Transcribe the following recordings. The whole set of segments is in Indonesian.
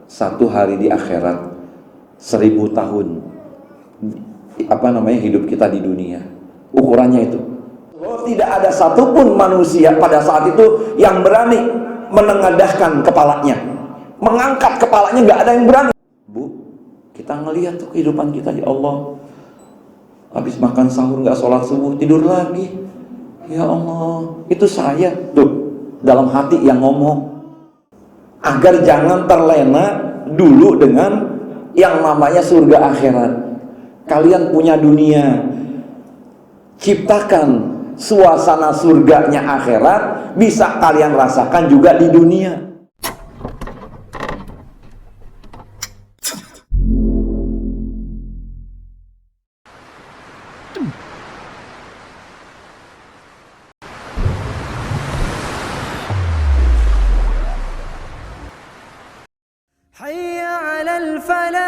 satu hari di akhirat 1000 tahun hidup kita di dunia. Ukurannya itu. Tidak ada satupun manusia pada saat itu yang berani menengadahkan kepalanya, mengangkat kepalanya, nggak ada yang berani. Bu, kita ngelihat tuh kehidupan kita, ya Allah, habis makan sahur nggak sholat subuh, tidur lagi. Ya Allah, itu saya tuh dalam hati yang ngomong. Agar jangan terlena dulu dengan yang namanya surga akhirat. Kalian punya dunia, ciptakan suasana surganya akhirat, bisa kalian rasakan juga di dunia. Hayya 'alal falah.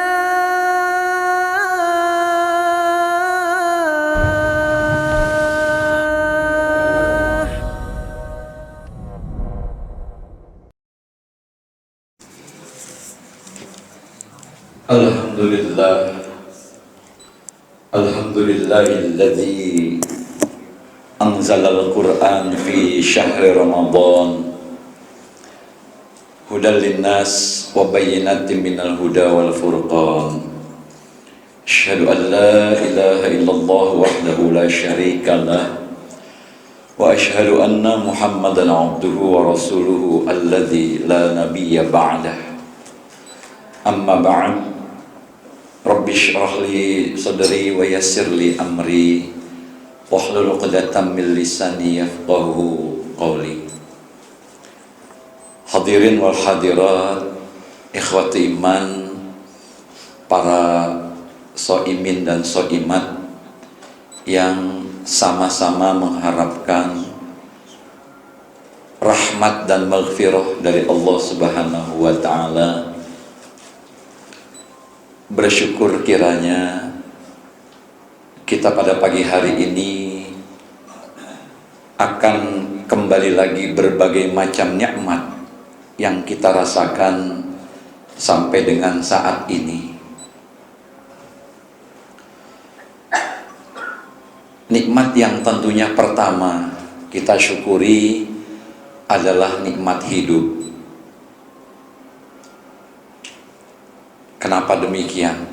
Alhamdulillahilladzi anzalal Qur'an fi syahri Ramadan hudal linnas wa bayyinatin minal huda wal furqan. Asyhadu an la ilaha illallah wahdahu la syarika lah wa asyhadu anna Muhammadan abduhu wa rasuluhu alladzi la nabiyya ba'dah. Amma ba'd. Rabbi shrah li sadri wa yassir li amri wahlul 'uqdatam min lisani yafqahu qawli. Hadirin wal hadirat, ikhwati iman, para soimin dan soimat yang sama-sama mengharapkan rahmat dan maghfirah dari Allah Subhanahu wa ta'ala. Bersyukur kiranya kita pada pagi hari ini akan kembali lagi berbagai macam nikmat yang kita rasakan sampai dengan saat ini. Nikmat yang tentunya pertama kita syukuri adalah nikmat hidup. Kenapa demikian?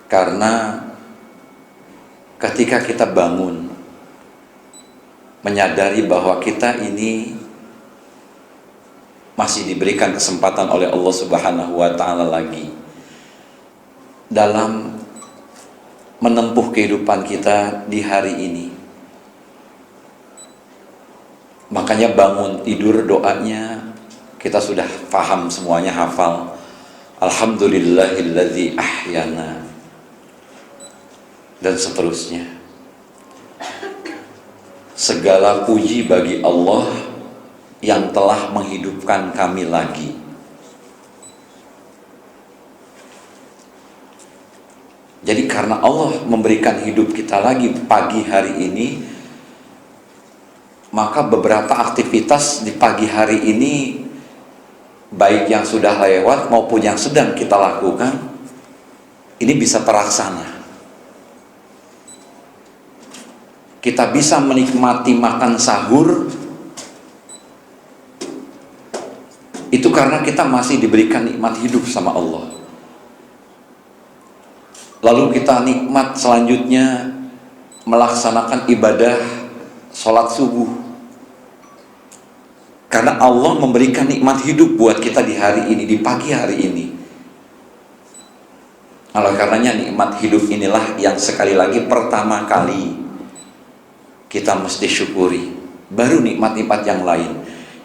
Karena ketika kita bangun, menyadari bahwa kita ini masih diberikan kesempatan oleh Allah Subhanahu wa ta'ala lagi dalam menempuh kehidupan kita di hari ini. Makanya bangun tidur doanya kita sudah paham semuanya, hafal. Alhamdulillahilladzi ahyana, dan seterusnya. Segala puji bagi Allah yang telah menghidupkan kami lagi. Jadi karena Allah memberikan hidup kita lagi pagi hari ini, maka beberapa aktivitas di pagi hari ini, baik yang sudah lewat maupun yang sedang kita lakukan, ini bisa terlaksana. Kita bisa menikmati makan sahur, itu karena kita masih diberikan nikmat hidup sama Allah. Lalu kita nikmat selanjutnya melaksanakan ibadah sholat subuh, karena Allah memberikan nikmat hidup buat kita di hari ini, di pagi hari ini. Oleh karenanya nikmat hidup inilah yang sekali lagi pertama kali kita mesti syukuri. Baru nikmat-nikmat yang lain,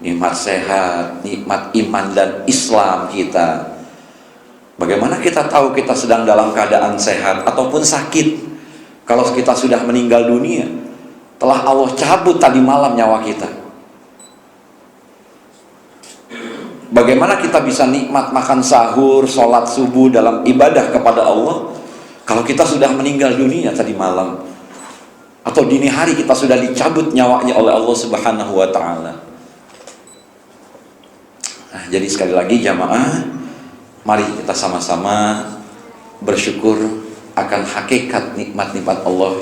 nikmat sehat, nikmat iman dan Islam kita. Bagaimana kita tahu kita sedang dalam keadaan sehat ataupun sakit? Kalau kita sudah meninggal dunia, telah Allah cabut tadi malam nyawa kita. Bagaimana kita bisa nikmat makan sahur, sholat subuh dalam ibadah kepada Allah kalau kita sudah meninggal dunia tadi malam, atau dini hari kita sudah dicabut nyawanya oleh Allah Subhanahu wa ta'ala. Nah, jadi sekali lagi jamaah, Mari kita sama-sama bersyukur akan hakikat nikmat-nikmat Allah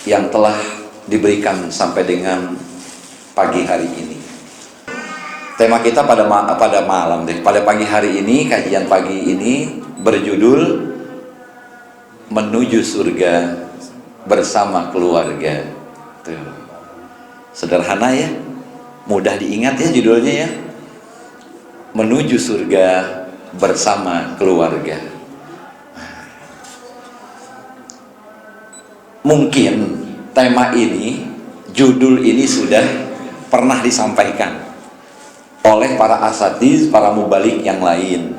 yang telah diberikan sampai dengan pagi hari ini. Tema kita pada pagi hari ini, kajian pagi ini berjudul Menuju Surga Bersama Keluarga. Tuh. Sederhana ya, mudah diingat ya judulnya ya. Menuju Surga Bersama Keluarga. Mungkin tema ini, judul ini sudah pernah disampaikan oleh para asatiz, para mubalik yang lain.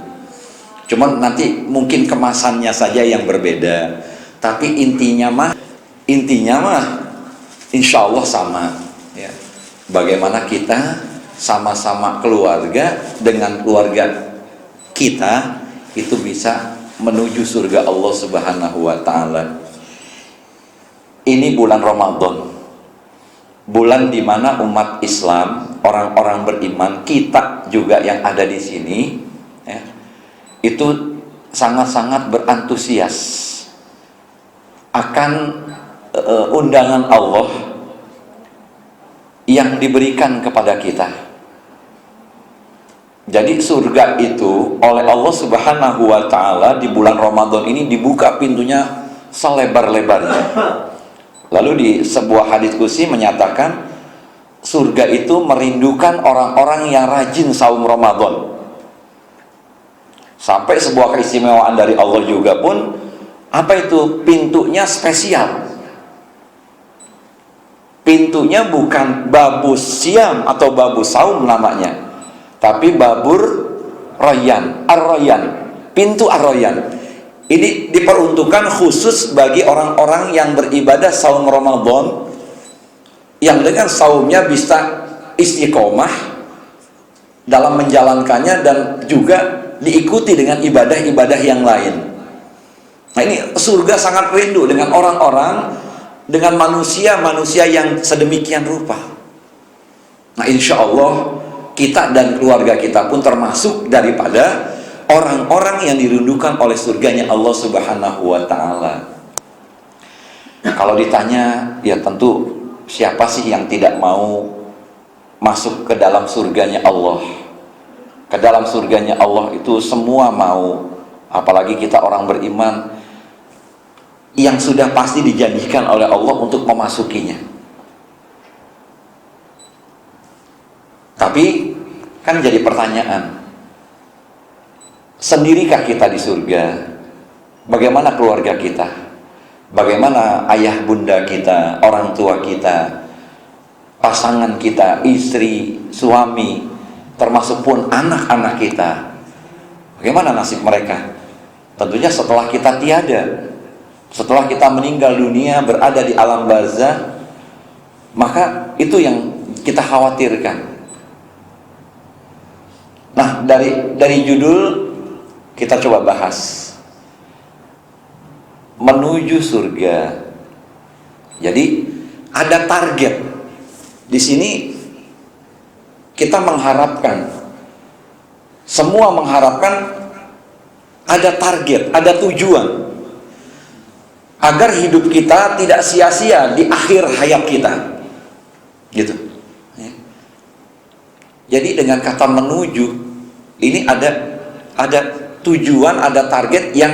Cuman nanti mungkin kemasannya saja yang berbeda. Tapi intinya mah insya Allah sama. Ya. Bagaimana kita sama-sama keluarga dengan keluarga kita itu bisa menuju surga Allah Subhanahu wa Ta'ala. Ini bulan Ramadan, bulan di mana umat Islam, orang-orang beriman, kita juga yang ada di sini, ya, itu sangat-sangat berantusias akan undangan Allah yang diberikan kepada kita. Jadi surga itu oleh Allah Subhanahu wa Ta'ala di bulan Ramadan ini dibuka pintunya selebar-lebarnya. Lalu di sebuah hadits qudsi menyatakan surga itu merindukan orang-orang yang rajin saum Ramadan. Sampai sebuah keistimewaan dari Allah juga pun, apa itu? Pintunya spesial. Pintunya bukan babus siam atau babus saum namanya, tapi babur royan, ar-royan, pintu ar-royan. Ini diperuntukkan khusus bagi orang-orang yang beribadah saum Ramadan, yang dengan saumnya bisa istiqomah dalam menjalankannya dan juga diikuti dengan ibadah-ibadah yang lain. Nah, ini surga sangat rindu dengan orang-orang, dengan manusia-manusia yang sedemikian rupa. Nah, insya Allah kita dan keluarga kita pun termasuk daripada orang-orang yang dirindukan oleh surganya Allah Subhanahu wa Ta'ala. Kalau ditanya, ya tentu siapa sih yang tidak mau masuk ke dalam surganya Allah? Ke dalam surganya Allah itu semua mau. Apalagi kita orang beriman yang sudah pasti dijanjikan oleh Allah untuk memasukinya. Tapi kan jadi pertanyaan, sendirikah kita di surga? Bagaimana keluarga kita? Bagaimana ayah bunda kita, orang tua kita, pasangan kita, istri, suami, termasuk pun anak-anak kita? Bagaimana nasib mereka? Tentunya setelah kita tiada, setelah kita meninggal dunia, berada di alam barzah, maka itu yang kita khawatirkan. Nah, dari judul kita coba bahas menuju surga. Jadi ada target di sini. Kita mengharapkan, semua mengharapkan ada target, ada tujuan agar hidup kita tidak sia-sia di akhir hayat kita, gitu. Jadi dengan kata menuju ini ada tujuan, ada target yang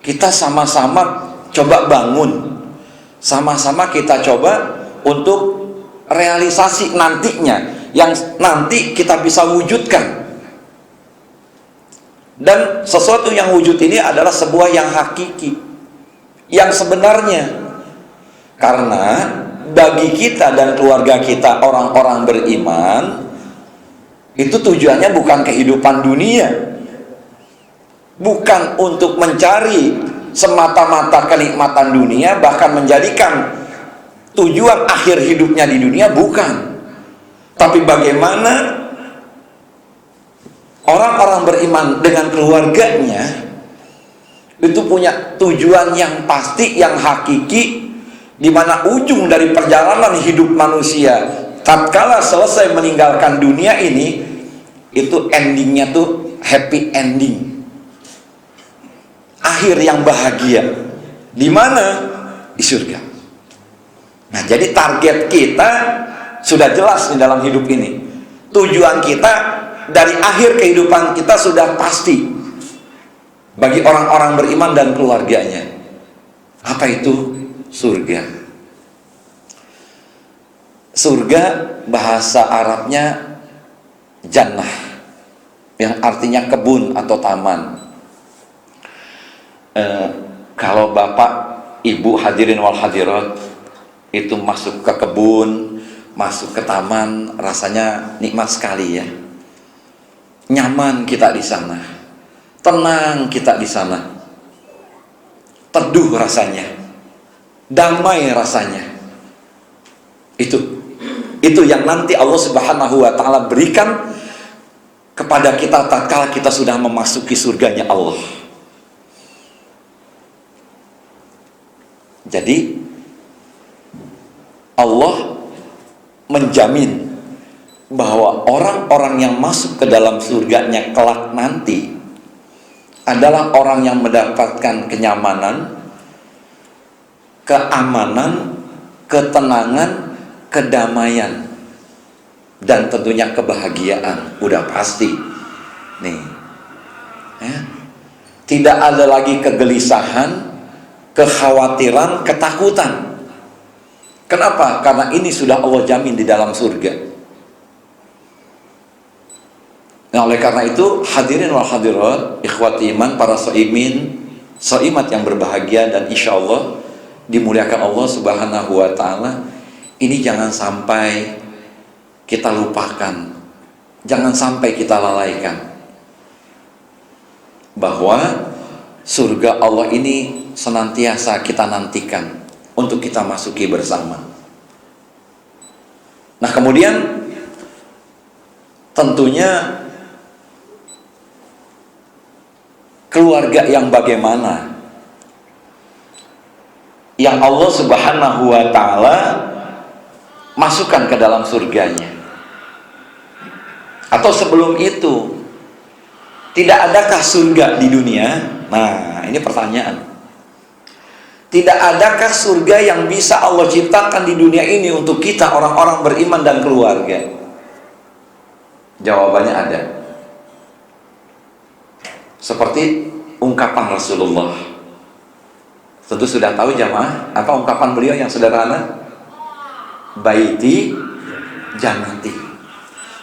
kita sama-sama coba bangun, sama-sama kita coba untuk realisasi nantinya, yang nanti kita bisa wujudkan. Dan sesuatu yang wujud ini adalah sebuah yang hakiki, yang sebenarnya. Karena bagi kita dan keluarga kita, orang-orang beriman, itu tujuannya bukan kehidupan dunia, bukan untuk mencari semata-mata kenikmatan dunia, bahkan menjadikan tujuan akhir hidupnya di dunia, bukan. Tapi bagaimana orang-orang beriman dengan keluarganya itu punya tujuan yang pasti, yang hakiki, di mana ujung dari perjalanan hidup manusia tatkala selesai meninggalkan dunia ini, itu endingnya tuh happy ending, akhir yang bahagia. Di mana? Di surga. Nah, jadi target kita sudah jelas di dalam hidup ini. Tujuan kita dari akhir kehidupan kita sudah pasti bagi orang-orang beriman dan keluarganya. Apa itu? Surga. Surga bahasa Arabnya jannah, yang artinya kebun atau taman. Kalau bapak, ibu hadirin wal hadirat itu masuk ke kebun, masuk ke taman, rasanya nikmat sekali ya. Nyaman kita di sana, tenang kita di sana, teduh rasanya, damai rasanya. Itu yang nanti Allah Subhanahu wa Ta'ala berikan kepada kita tatkala kita sudah memasuki surganya Allah. Jadi Allah menjamin bahwa orang-orang yang masuk ke dalam surganya kelak nanti adalah orang yang mendapatkan kenyamanan, keamanan, ketenangan, kedamaian, dan tentunya kebahagiaan. Udah pasti nih ya. Tidak ada lagi kegelisahan, kekhawatiran, ketakutan. Kenapa? Karena ini sudah Allah jamin di dalam surga. Nah, oleh karena itu hadirin wal hadirat, ikhwati iman, para soimin, soimat yang berbahagia dan insya Allah dimuliakan Allah Subhanahu wa Ta'ala, ini jangan sampai kita lupakan, jangan sampai kita lalaikan bahwa surga Allah ini senantiasa kita nantikan untuk kita masuki bersama. Nah, kemudian tentunya keluarga yang bagaimana yang Allah Subhanahu wa Ta'ala masukkan ke dalam surganya. Atau sebelum itu, tidak adakah surga di dunia? Nah, ini pertanyaan. Tidak adakah surga yang bisa Allah ciptakan di dunia ini untuk kita orang-orang beriman dan keluarga? Jawabannya ada. Seperti ungkapan Rasulullah. Tentu sudah tahu jamaah, apa ungkapan beliau yang sederhana? Baiti jannati.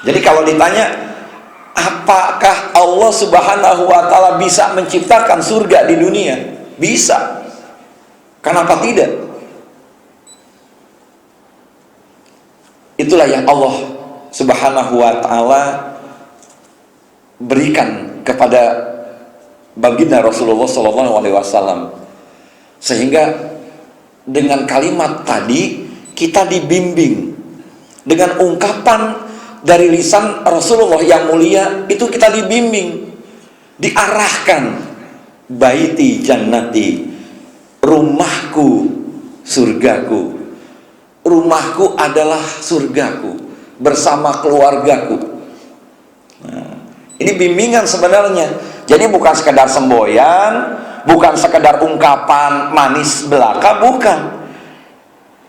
Jadi kalau ditanya, apakah Allah Subhanahu wa Ta'ala bisa menciptakan surga di dunia? Bisa. Kenapa tidak? Itulah yang Allah Subhanahu wa Ta'ala berikan kepada baginda Rasulullah SAW, sehingga dengan kalimat tadi kita dibimbing, dengan ungkapan dari lisan Rasulullah yang mulia itu kita dibimbing, diarahkan, baiti jannati, rumahku surgaku, rumahku adalah surgaku bersama keluargaku. Nah, ini bimbingan sebenarnya. Jadi bukan sekedar semboyan, bukan sekedar ungkapan manis belaka, bukan.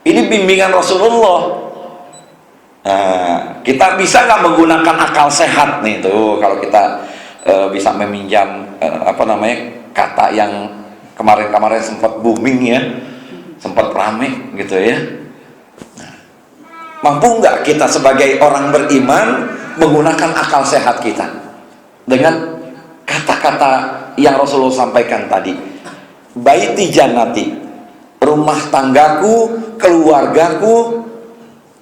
Ini bimbingan Rasulullah. Nah, kita bisa nggak menggunakan akal sehat nih tuh kalau kita bisa meminjam kata yang kemarin-kemarin sempat booming ya, sempat rame gitu ya. Nah, mampu nggak kita sebagai orang beriman menggunakan akal sehat kita dengan kata-kata yang Rasulullah sampaikan tadi? Baiti jannati, rumah tanggaku, keluargaku,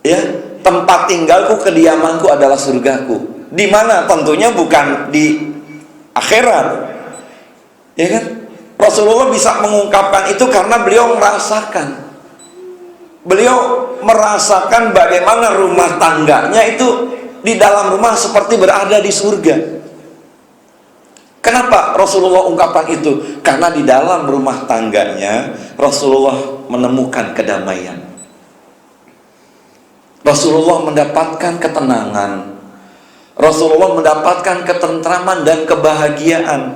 ya, tempat tinggalku, kediamanku adalah surgaku. Di mana? Tentunya bukan di akhirat, ya kan? Rasulullah bisa mengungkapkan itu karena beliau merasakan bagaimana rumah tangganya itu di dalam rumah seperti berada di surga. Kenapa Rasulullah ungkapkan itu? Karena di dalam rumah tangganya Rasulullah menemukan kedamaian, Rasulullah mendapatkan ketenangan, Rasulullah mendapatkan ketentraman dan kebahagiaan.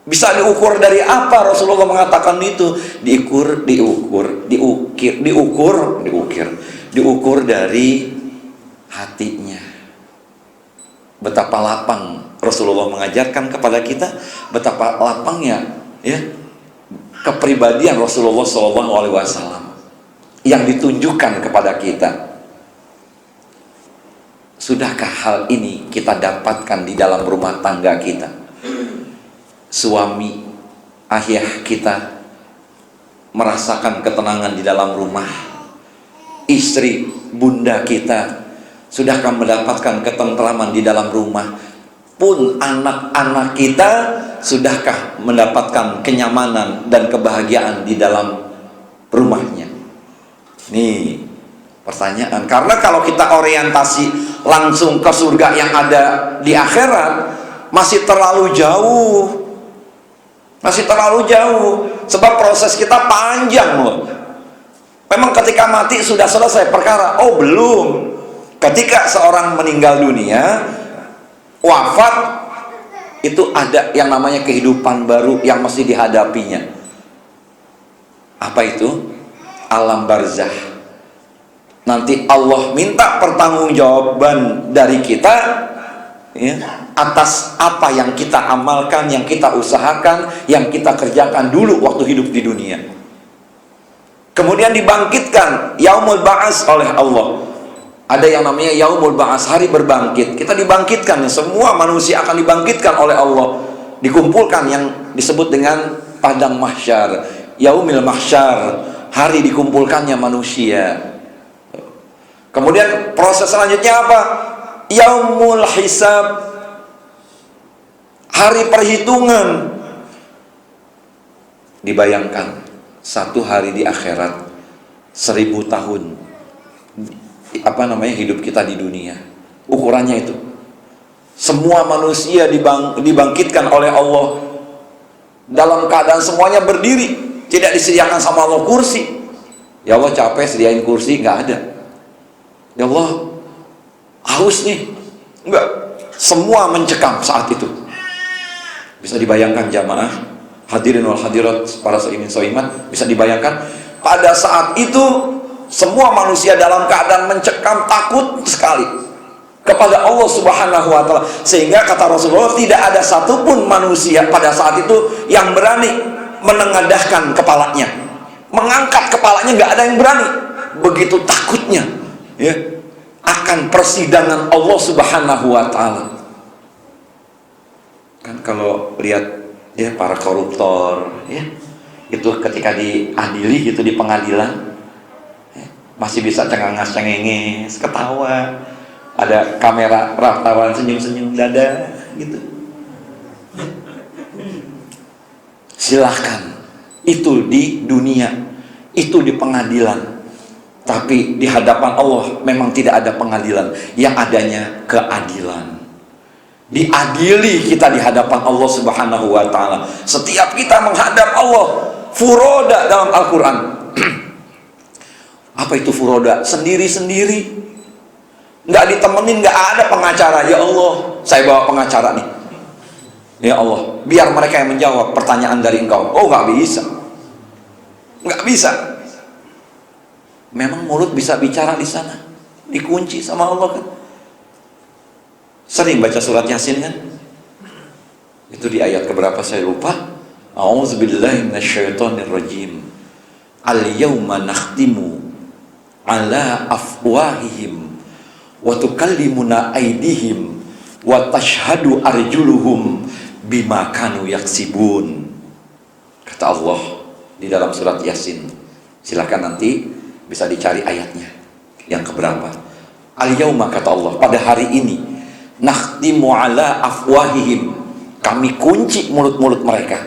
Bisa diukur dari apa Rasulullah mengatakan itu? Diukur dari hatinya. Betapa lapang Rasulullah mengajarkan kepada kita, betapa lapangnya ya kepribadian Rasulullah SAW yang ditunjukkan kepada kita. Sudahkah hal ini kita dapatkan di dalam rumah tangga kita? Suami, ayah kita merasakan ketenangan di dalam rumah. Istri, bunda kita, sudahkah mendapatkan ketentraman di dalam rumah? Pun anak-anak kita, sudahkah mendapatkan kenyamanan dan kebahagiaan di dalam rumahnya? Nih pertanyaan. Karena kalau kita orientasi langsung ke surga yang ada di akhirat, masih terlalu jauh. Masih terlalu jauh. Sebab proses kita panjang loh. Memang ketika mati sudah selesai perkara? Oh belum. Ketika seorang meninggal dunia, wafat, itu ada yang namanya kehidupan baru yang mesti dihadapinya. Apa itu? Alam barzah. Nanti Allah minta pertanggungjawaban dari kita ya, atas apa yang kita amalkan, yang kita usahakan, yang kita kerjakan dulu waktu hidup di dunia. Kemudian dibangkitkan yaumul ba'as oleh Allah. Ada yang namanya yaumul ba'as, hari berbangkit. Kita dibangkitkan, semua manusia akan dibangkitkan oleh Allah. Dikumpulkan yang disebut dengan padang mahsyar, yaumil mahsyar, hari dikumpulkannya manusia. Kemudian proses selanjutnya apa? Yaumul hisab, hari perhitungan. Dibayangkan satu hari di akhirat 1000 tahun hidup kita di dunia. Ukurannya itu semua manusia dibangkitkan oleh Allah dalam keadaan semuanya berdiri, tidak disediakan sama Allah kursi. Ya Allah capek sediain kursi, nggak ada. Ya Allah haus nih, enggak, semua mencekam saat itu. Bisa dibayangkan jamaah hadirin wal hadirat, para soimin soimat, bisa dibayangkan pada saat itu semua manusia dalam keadaan mencekam, takut sekali kepada Allah Subhanahu wa Ta'ala. Sehingga kata Rasulullah, tidak ada satupun manusia pada saat itu yang berani menengadahkan kepalanya, mengangkat kepalanya, nggak ada yang berani. Begitu takutnya ya akan persidangan Allah Subhanahu wa Ta'ala. Kan kalau lihat ya para koruptor ya, itu ketika diadili gitu di pengadilan ya, masih bisa cengenges, ketawa, ada kamera wartawan senyum-senyum dada gitu. Silahkan, itu di dunia, itu di pengadilan. Tapi di hadapan Allah memang tidak ada pengadilan, yang adanya keadilan. Diadili kita di hadapan Allah Subhanahu wa Ta'ala. Setiap kita menghadap Allah furoda dalam Al-Quran. Apa itu furoda? Sendiri-sendiri, nggak ditemenin, nggak ada pengacara. Ya Allah, saya bawa pengacara nih, ya Allah, biar mereka yang menjawab pertanyaan dari engkau. Oh nggak bisa, nggak bisa. Memang mulut bisa bicara di sana, dikunci sama Allah kan. Sering baca surat Yasin kan? Itu di ayat keberapa saya lupa. A'udzubillahi minasyaitonirrajim. Al-yawma nakhtimu ala afwahihim wa tukallimuna aydihim wa tashhadu arjuluhum bima kanu yaksibun. Kata Allah di dalam surat Yasin. Silakan nanti bisa dicari ayatnya yang keberapa. Al-yauma, kata Allah, pada hari ini, nakhtimu ala afwahihim, kami kunci mulut-mulut mereka,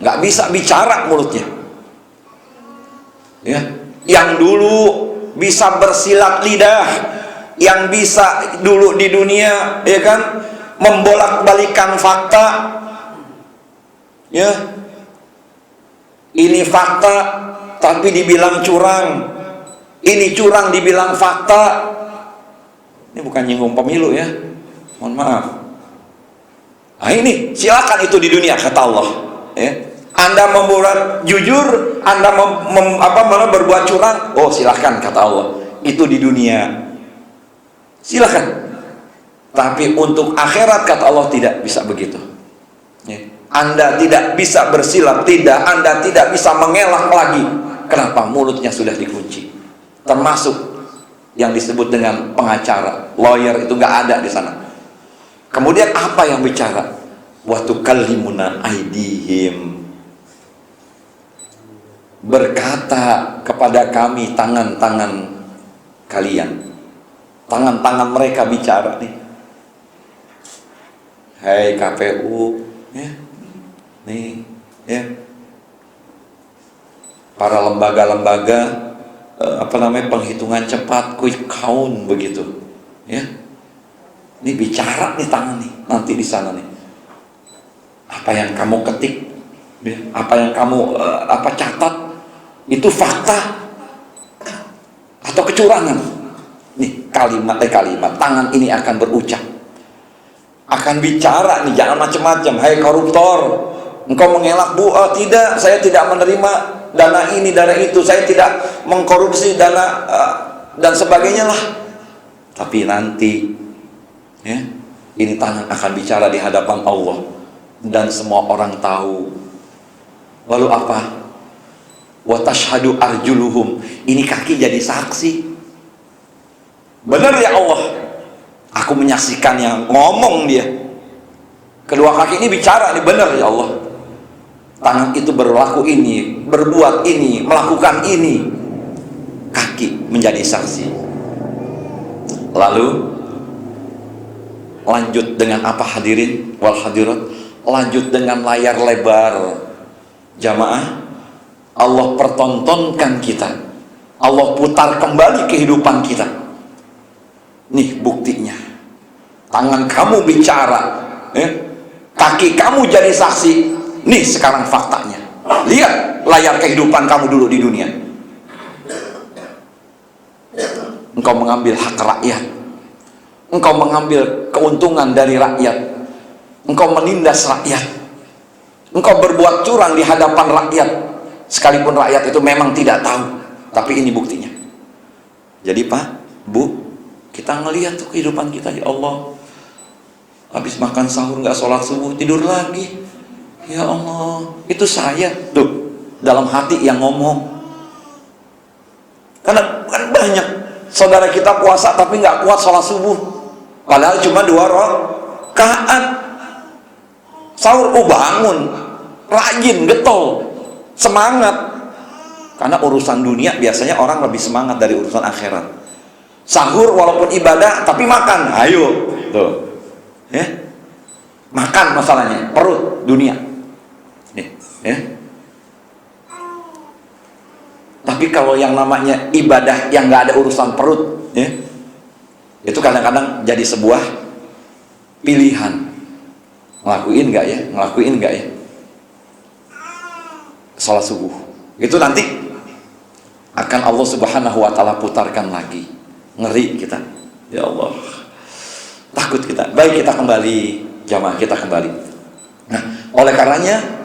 nggak bisa bicara mulutnya ya. Yang dulu bisa bersilat lidah, yang bisa dulu di dunia ya kan membolak-balikan fakta ya, ini fakta tapi dibilang curang, ini curang dibilang fakta. Ini bukan nyinggung pemilu ya, mohon maaf. Nah ini silakan itu di dunia kata Allah. Ya. Anda membuat jujur, Anda berbuat curang, oh silakan kata Allah. Itu di dunia, silakan. Tapi untuk akhirat kata Allah tidak bisa begitu. Ya. Anda tidak bisa bersilap, tidak. Anda tidak bisa mengelak lagi. Kenapa? Mulutnya sudah dikunci. Termasuk yang disebut dengan pengacara, lawyer itu nggak ada di sana. Kemudian apa yang bicara? Wa tukallimuna aydihim, berkata kepada kami tangan-tangan kalian. Tangan-tangan mereka bicara nih. Hai KPU, ya, nih, ya, para lembaga-lembaga penghitungan cepat, quick count begitu, ya. Ini bicara nih tangan nih, nanti di sana nih. Apa yang kamu ketik, ya, apa yang kamu catat, itu fakta atau kecurangan. Nih kalimat tangan ini akan berucap, akan bicara nih, jangan macam-macam. Hai koruptor, engkau mengelak bu, oh tidak, saya tidak menerima dana ini, dana itu, saya tidak mengkorupsi dana dan sebagainya lah. Tapi nanti, ya, ini tangan akan bicara di hadapan Allah dan semua orang tahu. Lalu apa? Wa tashhadu arjuluhum, ini kaki jadi saksi. Benar ya Allah, aku menyaksikan yang ngomong dia. Kedua kaki ini bicara, ini benar ya Allah. Tangan itu berlaku ini, berbuat ini, melakukan ini. Kaki menjadi saksi. Lalu lanjut dengan apa hadirin wal hadirat? Lanjut dengan layar lebar. Jamaah, Allah pertontonkan kita. Allah putar kembali kehidupan kita. Nih buktinya. Tangan kamu bicara, kaki kamu jadi saksi. Nih sekarang faktanya. Lihat layar kehidupan kamu dulu di dunia. Engkau mengambil hak rakyat, engkau mengambil keuntungan dari rakyat, engkau menindas rakyat, engkau berbuat curang di hadapan rakyat, sekalipun rakyat itu memang tidak tahu. Tapi ini buktinya. Jadi Pak, Bu, kita ngelihat tuh kehidupan kita, ya Allah, habis makan sahur nggak sholat subuh, tidur lagi. Ya Allah, itu saya tuh dalam hati yang ngomong. Karena kan banyak saudara kita puasa tapi nggak kuat sholat subuh, padahal cuma 2 rakaat. Sahur, bangun, rajin, getol, semangat. Karena urusan dunia biasanya orang lebih semangat dari urusan akhirat. Sahur walaupun ibadah tapi makan, ayo tuh, ya, makan masalahnya, perut dunia. Ya. Tapi kalau yang namanya ibadah yang nggak ada urusan perut, ya, itu kadang-kadang jadi sebuah pilihan. Ngelakuin nggak ya? Sholat subuh. Itu nanti akan Allah Subhanahu wa Ta'ala putarkan lagi. Ngeri kita, ya Allah, takut kita. Baik, kita kembali, jamaah, kita kembali. Nah, oleh karenanya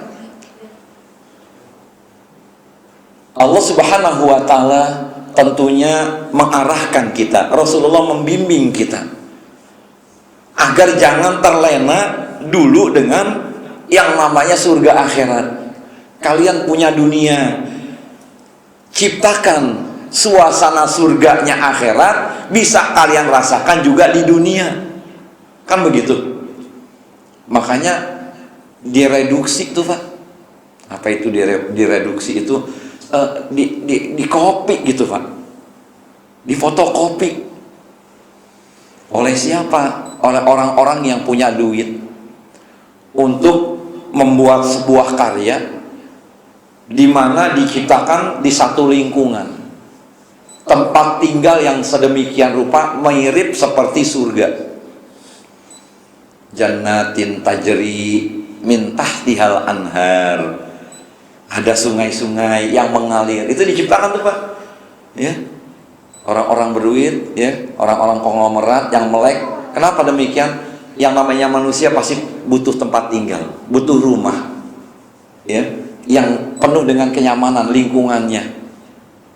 Allah Subhanahu wa Ta'ala tentunya mengarahkan kita, Rasulullah membimbing kita agar jangan terlena dulu dengan yang namanya surga akhirat. Kalian punya dunia, ciptakan suasana surganya akhirat, bisa kalian rasakan juga di dunia. Kan begitu. Makanya direduksi tuh Pak. Apa itu direduksi itu? Di kopi gitu Pak, di fotokopi oleh siapa? Oleh orang-orang yang punya duit untuk membuat sebuah karya di mana diciptakan di satu lingkungan, tempat tinggal yang sedemikian rupa mirip seperti surga. Jannatin tajri min tahtihal anhar, ada sungai-sungai yang mengalir. Itu diciptakan tuh Pak, ya, orang-orang berduit, ya, orang-orang konglomerat yang melek. Kenapa demikian? Yang namanya manusia pasti butuh tempat tinggal, butuh rumah, ya, yang penuh dengan kenyamanan lingkungannya.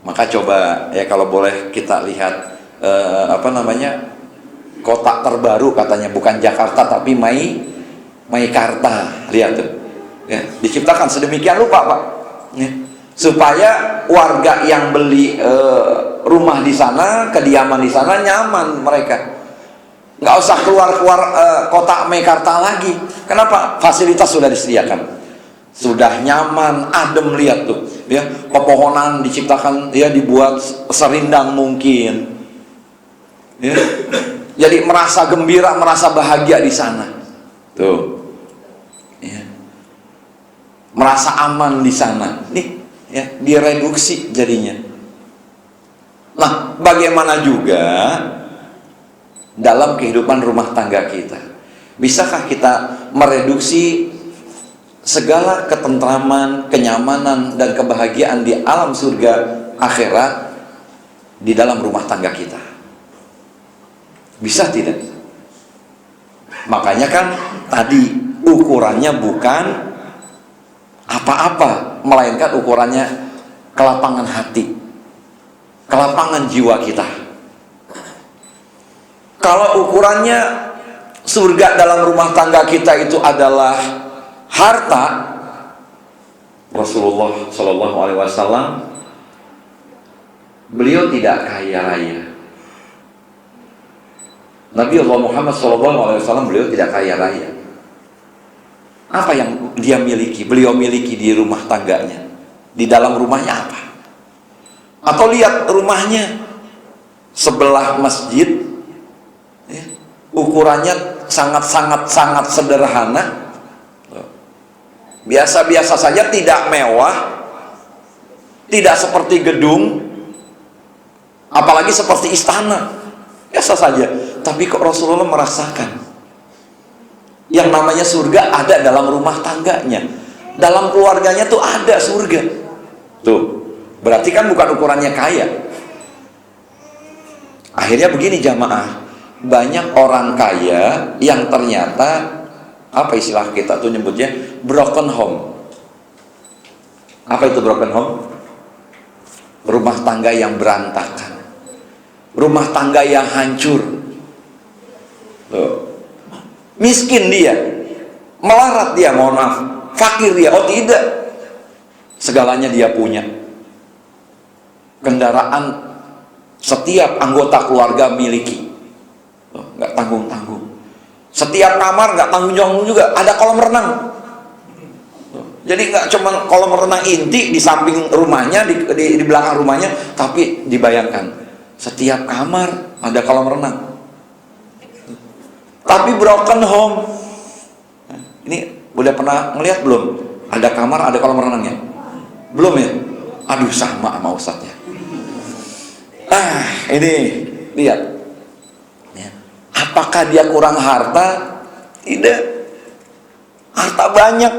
Maka coba ya kalau boleh kita lihat kota terbaru katanya, bukan Jakarta tapi Maikarta. Lihat tuh, ya, diciptakan sedemikian rupa, Pak, ya, supaya warga yang beli rumah di sana, kediaman di sana nyaman mereka. Nggak usah keluar kota Meikarta lagi. Kenapa? Fasilitas sudah disediakan, sudah nyaman, adem. Lihat tuh, ya, pepohonan diciptakan, ya, dibuat serindang mungkin, ya. Jadi merasa gembira, merasa bahagia di sana, tuh, ya. Merasa aman di sana, nih, ya, direduksi jadinya. Nah, bagaimana juga dalam kehidupan rumah tangga kita? Bisakah kita mereduksi segala ketentraman, kenyamanan, dan kebahagiaan di alam surga akhirat di dalam rumah tangga kita? Bisa tidak? Makanya kan tadi ukurannya bukan apa-apa, melainkan ukurannya kelapangan hati, kelapangan jiwa kita. Kalau ukurannya surga dalam rumah tangga kita itu adalah harta, Rasulullah Shallallahu Alaihi Wasallam beliau tidak kaya raya. Nabi Allah Muhammad Shallallahu Alaihi Wasallam beliau tidak kaya raya. Apa yang dia miliki, beliau miliki di rumah tangganya, di dalam rumahnya apa? Atau lihat rumahnya sebelah masjid, ya, ukurannya sangat sederhana, biasa-biasa saja, tidak mewah, tidak seperti gedung, apalagi seperti istana, biasa saja. Tapi kok Rasulullah merasakan yang namanya surga ada dalam rumah tangganya, dalam keluarganya tuh ada surga. Tuh, berarti kan bukan ukurannya kaya. Akhirnya begini jamaah, banyak orang kaya yang ternyata, apa istilah kita tuh nyebutnya, broken home. Apa itu broken home? Rumah tangga yang berantakan, rumah tangga yang hancur. Tuh. Miskin dia, melarat dia, mohon maaf, fakir dia, oh tidak, segalanya dia punya. Kendaraan setiap anggota keluarga miliki, nggak tanggung-tanggung. Setiap kamar nggak tanggung-tanggung juga, ada kolam renang. Jadi nggak cuma kolam renang inti di samping rumahnya, di belakang rumahnya, tapi dibayangkan setiap kamar ada kolam renang. Tapi broken home, ini udah pernah ngeliat belum? Ada kamar, ada kolam renangnya? Belum ya? Aduh, sama ustadznya. Ini lihat, ya. Apakah dia kurang harta? Tidak, harta banyak,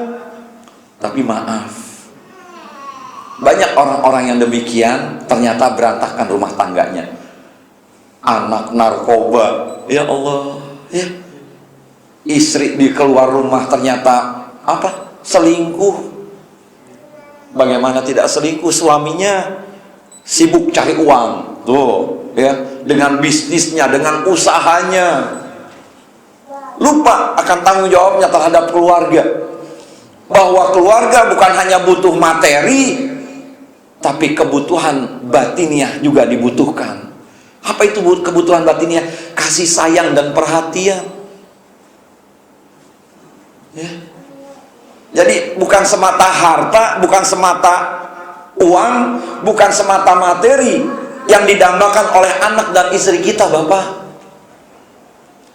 tapi maaf, banyak orang-orang yang demikian ternyata berantakan rumah tangganya. Anak narkoba, ya Allah, ya. Istri di keluar rumah ternyata apa? Selingkuh. Bagaimana tidak selingkuh? Suaminya sibuk cari uang, tuh, ya, dengan bisnisnya, dengan usahanya, lupa akan tanggung jawabnya terhadap keluarga. Bahwa keluarga bukan hanya butuh materi, tapi kebutuhan batiniah juga dibutuhkan. Apa itu kebutuhan batiniah? Kasih sayang dan perhatian. Ya. Jadi bukan semata harta, bukan semata uang, bukan semata materi yang didambakan oleh anak dan istri kita, Bapak.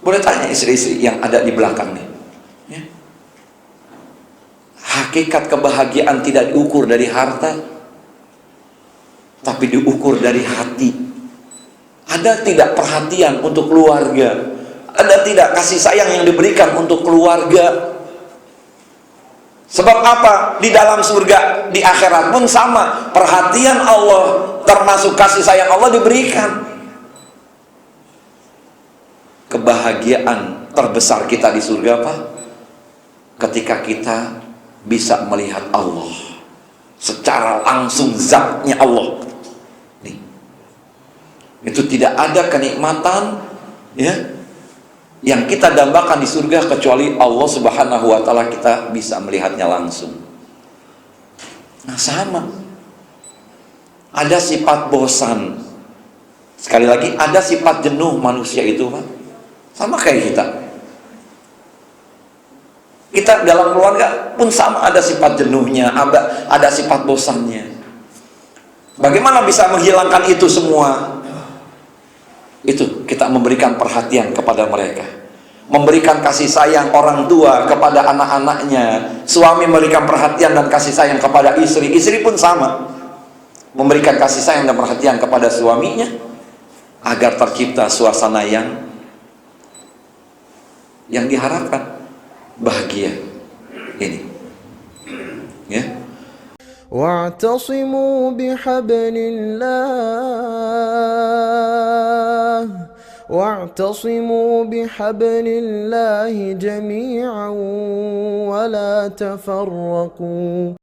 Boleh tanya istri-istri yang ada di belakang nih, ya. Hakikat kebahagiaan tidak diukur dari harta, tapi diukur dari hati. Ada tidak perhatian untuk keluarga? Ada tidak kasih sayang yang diberikan untuk keluarga? Sebab apa? Di dalam surga, di akhirat pun sama. Perhatian Allah, termasuk kasih sayang Allah diberikan. kebahagiaan terbesar kita di surga apa? Ketika kita bisa melihat Allah secara langsung, zatnya Allah. Nih. Itu tidak ada kenikmatan ya yang kita dambakan di surga kecuali Allah Subhanahu wa taala kita bisa melihatnya langsung. Nah, sama. Ada sifat bosan. Sekali lagi, ada sifat jenuh manusia itu, Pak. Sama kayak kita. Kita dalam keluarga pun sama, ada sifat jenuhnya, ada sifat bosannya. Bagaimana bisa menghilangkan itu semua? Itu kita memberikan perhatian kepada mereka, memberikan kasih sayang orang tua kepada anak-anaknya, suami memberikan perhatian dan kasih sayang kepada istri, istri pun sama, memberikan kasih sayang dan perhatian kepada suaminya, agar tercipta suasana yang diharapkan, bahagia ini ya. واعتصموا بحبل الله واعتصموا بحبل الله جميعا ولا تفرقوا